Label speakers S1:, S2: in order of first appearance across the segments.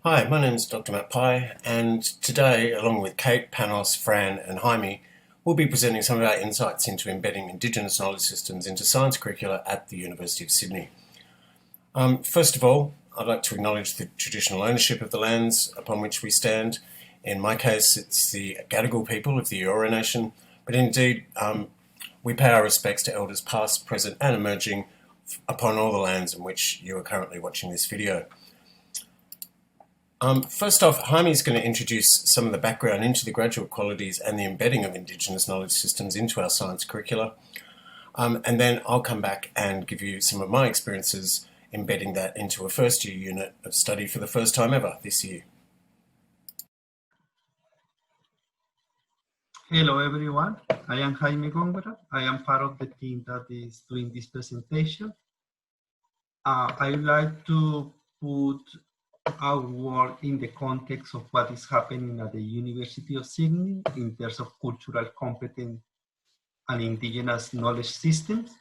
S1: Hi, my name is Dr. Matt Pye, and today, along with Kate, Panos, Fran, and Jaime, we'll be presenting some of our insights into embedding Indigenous knowledge systems into science curricula at the University of Sydney. First of all, I'd like to acknowledge the traditional ownership of the lands upon which we stand. In my case, it's the Gadigal people of the Eora Nation, but indeed, we pay our respects to elders past, present, and emerging upon all the lands in which you are currently watching this video. First off, Jaime is going to introduce some of the background into the graduate qualities and the embedding of Indigenous knowledge systems into our science curricula. And then I'll come back and give you some of my experiences embedding that into a first year unit of study for the first time ever this year.
S2: Hello everyone, I am Jaime Gongora. I am part of the team that is doing this presentation. I would like to put our work in the context of what is happening at the University of Sydney in terms of cultural competence and Indigenous knowledge systems.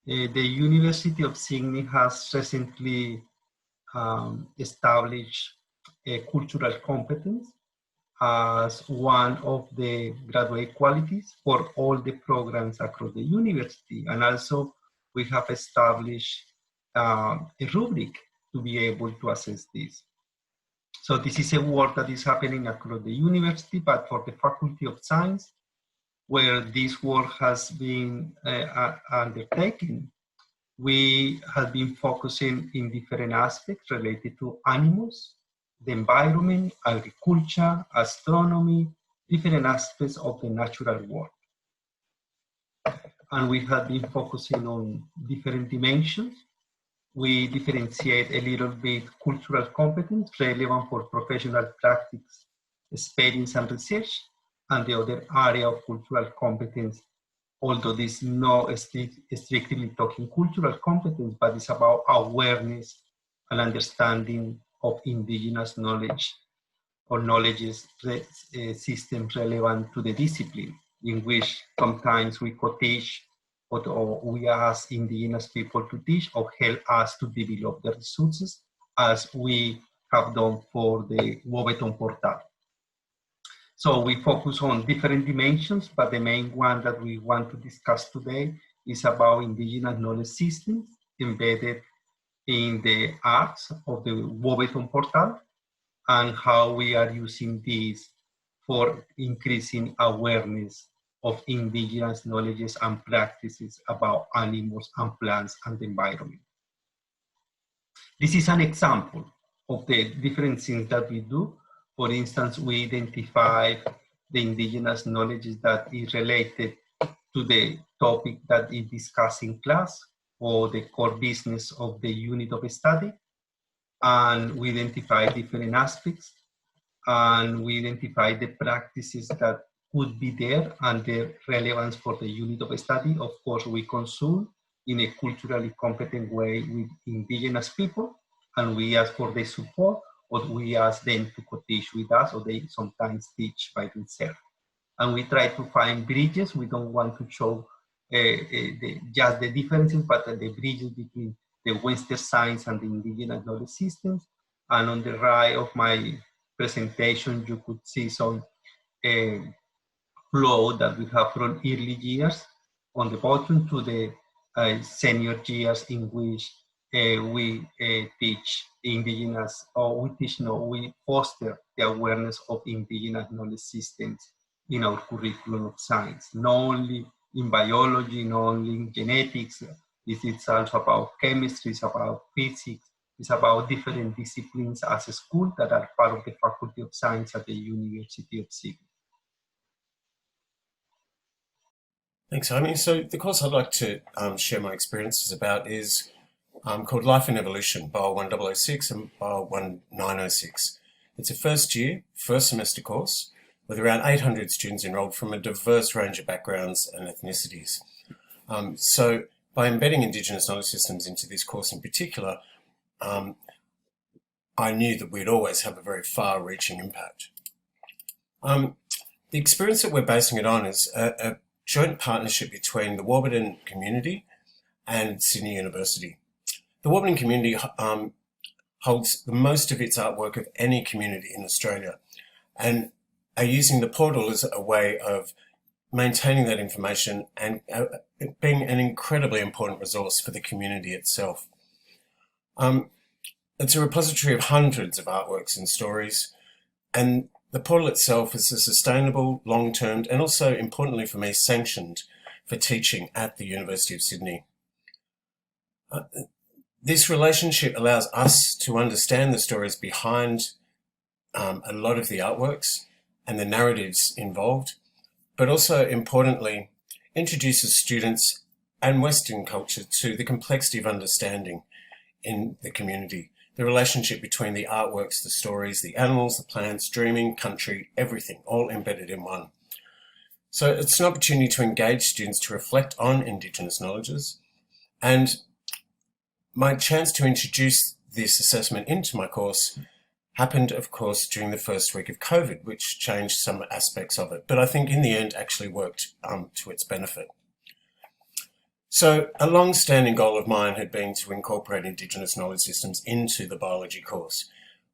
S2: The University of Sydney has recently established a cultural competence as one of the graduate qualities for all the programs across the university. And also we have established a rubric to be able to assess this. So this is a work that is happening across the university, but for the Faculty of Science, where this work has been undertaken, we have been focusing in different aspects related to animals, the environment, agriculture, astronomy, different aspects of the natural world. And we have been focusing on different dimensions. We differentiate a little bit cultural competence relevant for professional practice, experience and research, and the other area of cultural competence, although this is not strictly talking cultural competence, but it's about awareness and understanding of Indigenous knowledge or knowledge systems relevant to the discipline, in which sometimes we co-teach or we ask Indigenous people to teach or help us to develop the resources, as we have done for the Wobeton portal. So we focus on different dimensions, but the main one that we want to discuss today is about Indigenous knowledge systems embedded in the arts of the Wobeton portal and how we are using these for increasing awareness of Indigenous knowledges and practices about animals and plants and the environment. This is an example of the different things that we do. For instance, we identify the Indigenous knowledges that is related to the topic that is discussed in class or the core business of the unit of study. And we identify different aspects, and we identify the practices that could be there and their relevance for the unit of study. Of course, we consult in a culturally competent way with Indigenous people, and we ask for their support, or we ask them to co-teach with us, or they sometimes teach by themselves. And we try to find bridges. We don't want to show just the differences, but the bridges between the Western science and the Indigenous knowledge systems. And on the right of my presentation, you could see some flow that we have from early years on the bottom to the senior years, in which we teach Indigenous, or we foster the awareness of Indigenous knowledge systems in our curriculum of science, not only in biology, not only in genetics. This is also about chemistry, it's about physics, it's about different disciplines as a school that are part of the Faculty of Science at the University of Sydney.
S1: Thanks, Jaime. So the course I'd like to share my experiences about is called Life and Evolution, Bio 1006 and Bio 1906. It's a first year, first semester course with around 800 students enrolled from a diverse range of backgrounds and ethnicities. So by embedding Indigenous knowledge systems into this course in particular, I knew that we'd always have a very far-reaching impact. The experience that we're basing it on is a joint partnership between the Warburton community and Sydney University. The Warburton community holds the most of its artwork of any community in Australia, and are using the portal as a way of maintaining that information and being an incredibly important resource for the community itself. It's a repository of hundreds of artworks and stories, and the portal itself is a sustainable, long-term, and also, importantly for me, sanctioned for teaching at the University of Sydney. This relationship allows us to understand the stories behind a lot of the artworks and the narratives involved, but also, importantly, introduces students and Western culture to the complexity of understanding in the community, the relationship between the artworks, the stories, the animals, the plants, dreaming, country, everything, all embedded in one. So it's an opportunity to engage students to reflect on Indigenous knowledges, and my chance to introduce this assessment into my course happened, of course, during the first week of COVID, which changed some aspects of it, but I think in the end actually worked to its benefit. So a long-standing goal of mine had been to incorporate Indigenous knowledge systems into the biology course.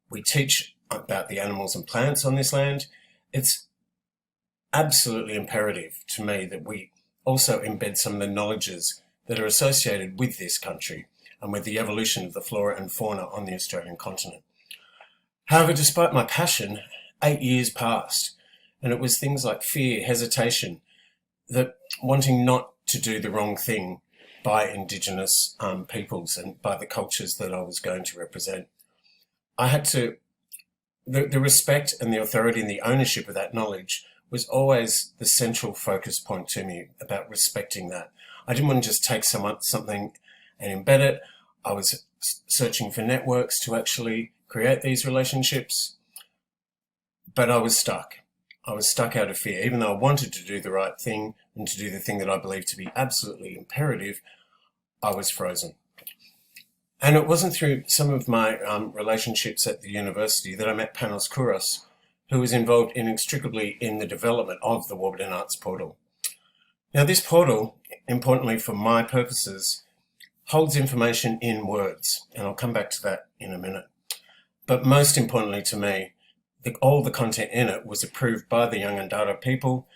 S1: We teach about the animals and plants on this land. It's absolutely imperative to me that we also embed some of the knowledges that are associated with this country and with the evolution of the flora and fauna on the Australian continent. However, despite my passion, 8 years passed, and it was things like fear, hesitation, that wanting not to do the wrong thing by Indigenous peoples and by the cultures that I was going to represent. I had to, the respect and the authority and the ownership of that knowledge was always the central focus point to me about respecting that. I didn't want to just take something and embed it. I was searching for networks to actually create these relationships, but I was stuck. I was stuck out of fear. Even though I wanted to do the right thing and to do the thing that I believed to be absolutely imperative, I was frozen. And it wasn't through some of my relationships at the university that I met Panos Kouros, who was involved inextricably in the development of the Warburton Arts Portal. Now, this portal, importantly for my purposes, holds information in words, and I'll come back to that in a minute. But most importantly to me, all the content in it was approved by the Yangandara people,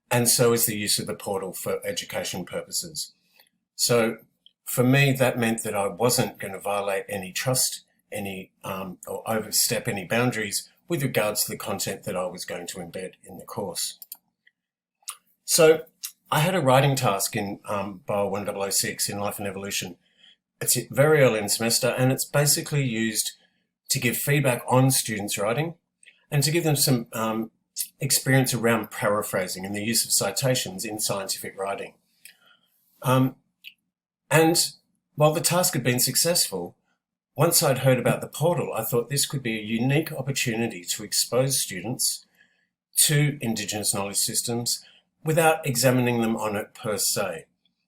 S1: and so is the use of the portal for education purposes. So for me, that meant that I wasn't going to violate any trust, or overstep any boundaries with regards to the content that I was going to embed in the course. So I had a writing task in Bio 1006 in Life and Evolution. It's very early in the semester, and it's basically used to give feedback on students' writing and to give them some experience around paraphrasing and the use of citations in scientific writing. And while the task had been successful, once I'd heard about the portal, I thought this could be a unique opportunity to expose students to Indigenous knowledge systems without examining them on it per se.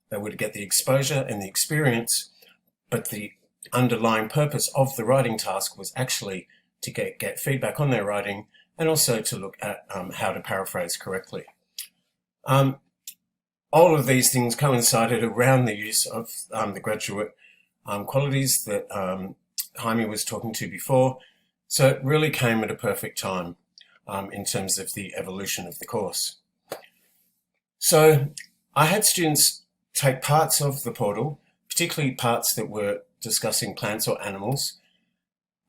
S1: They would get the exposure and the experience, but the underlying purpose of the writing task was actually to get feedback on their writing and also to look at how to paraphrase correctly. All of these things coincided around the use of the graduate qualities that Jaime was talking to before, so it really came at a perfect time in terms of the evolution of the course. So I had students take parts of the portal, particularly parts that were discussing plants or animals,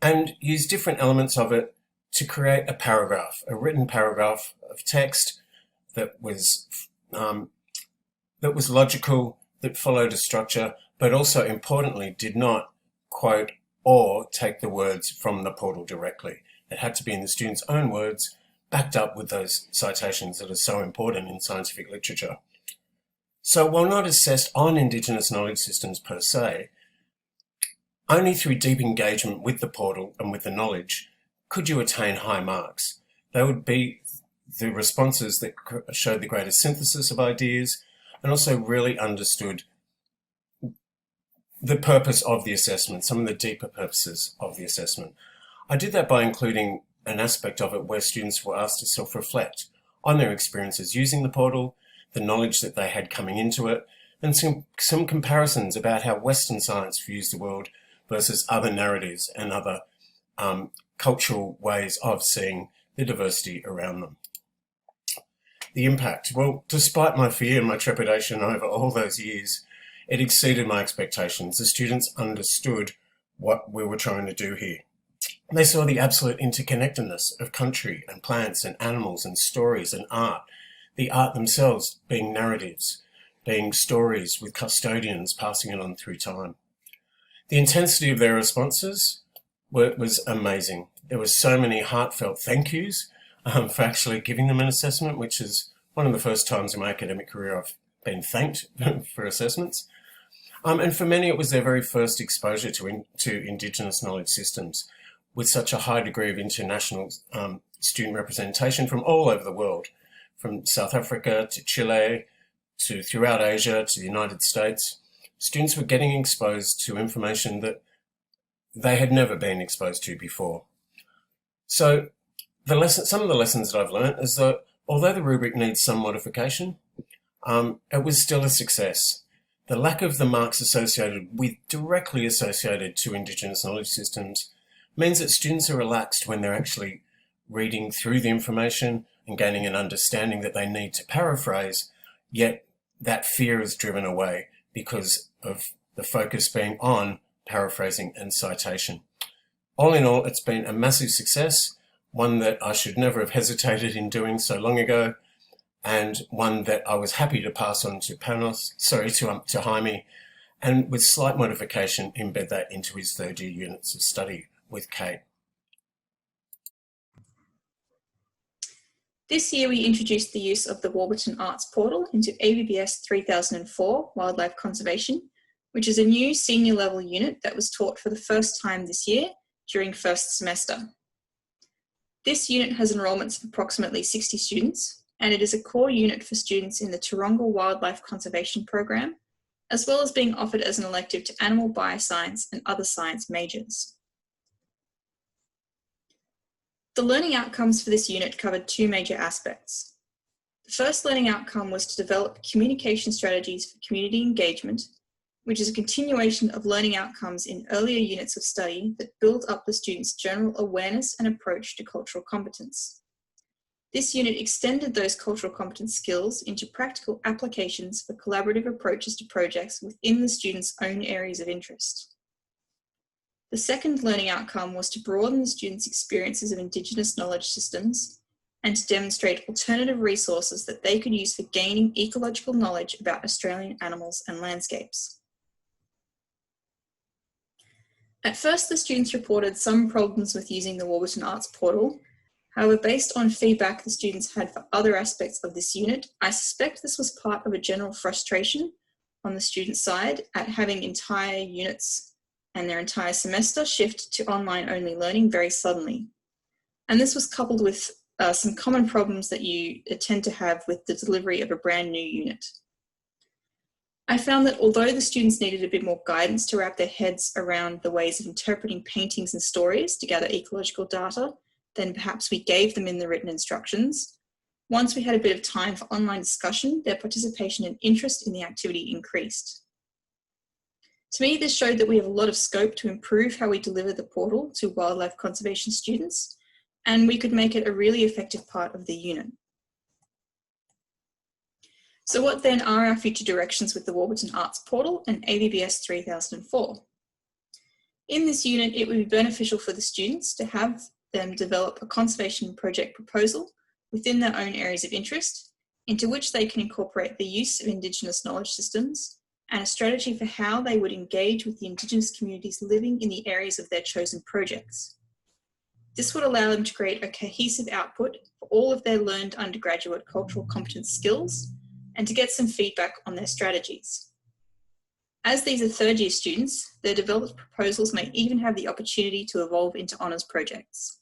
S1: and use different elements of it to create a paragraph, a written paragraph of text that was logical, that followed a structure, but also importantly did not quote or take the words from the portal directly. It had to be in the student's own words, backed up with those citations that are so important in scientific literature. So while not assessed on Indigenous knowledge systems per se, only through deep engagement with the portal and with the knowledge could you attain high marks. They would be the responses that showed the greatest synthesis of ideas and also really understood the purpose of the assessment, some of the deeper purposes of the assessment. I did that by including an aspect of it where students were asked to self-reflect on their experiences using the portal, the knowledge that they had coming into it, and some comparisons about how Western science views the world versus other narratives and other cultural ways of seeing the diversity around them. The impact, well, despite my fear and my trepidation over all those years, it exceeded my expectations. The students understood what we were trying to do here. They saw the absolute interconnectedness of country and plants and animals and stories and art, the art themselves being narratives, being stories with custodians passing it on through time. The intensity of their responses was amazing. There were so many heartfelt thank yous for actually giving them an assessment, which is one of the first times in my academic career I've been thanked for assessments. And for many, it was their very first exposure to Indigenous knowledge systems, with such a high degree of international student representation from all over the world, from South Africa to Chile, to throughout Asia, to the United States. Students were getting exposed to information that they had never been exposed to before. So some of the lessons that I've learned is that although the rubric needs some modification, it was still a success. The lack of the marks directly associated to Indigenous knowledge systems means that students are relaxed when they're actually reading through the information and gaining an understanding that they need to paraphrase, yet that fear is driven away because of the focus being on paraphrasing and citation. All in all, it's been a massive success, one that I should never have hesitated in doing so long ago, and one that I was happy to pass on to to Jaime, and with slight modification, embed that into his third year units of study with Kate.
S3: This year, we introduced the use of the Warburton Arts Portal into AVBS 3004 Wildlife Conservation, which is a new senior level unit that was taught for the first time this year during first semester. This unit has enrolments of approximately 60 students, and it is a core unit for students in the Taronga Wildlife Conservation Program, as well as being offered as an elective to animal bioscience and other science majors. The learning outcomes for this unit covered two major aspects. The first learning outcome was to develop communication strategies for community engagement, which is a continuation of learning outcomes in earlier units of study that build up the students' general awareness and approach to cultural competence. This unit extended those cultural competence skills into practical applications for collaborative approaches to projects within the students' own areas of interest. The second learning outcome was to broaden the students' experiences of Indigenous knowledge systems and to demonstrate alternative resources that they could use for gaining ecological knowledge about Australian animals and landscapes. At first, the students reported some problems with using the Warburton Arts Portal. However, based on feedback the students had for other aspects of this unit, I suspect this was part of a general frustration on the student side at having entire units and their entire semester shift to online-only learning very suddenly. And this was coupled with some common problems that you tend to have with the delivery of a brand new unit. I found that although the students needed a bit more guidance to wrap their heads around the ways of interpreting paintings and stories to gather ecological data than perhaps we gave them in the written instructions, once we had a bit of time for online discussion, their participation and interest in the activity increased. To me, this showed that we have a lot of scope to improve how we deliver the portal to wildlife conservation students, and we could make it a really effective part of the unit. So what then are our future directions with the Warburton Arts Portal and AVBS 3004? In this unit, it would be beneficial for the students to have them develop a conservation project proposal within their own areas of interest, into which they can incorporate the use of Indigenous knowledge systems and a strategy for how they would engage with the Indigenous communities living in the areas of their chosen projects. This would allow them to create a cohesive output for all of their learned undergraduate cultural competence skills and to get some feedback on their strategies. As these are third year students, their developed proposals may even have the opportunity to evolve into honours projects.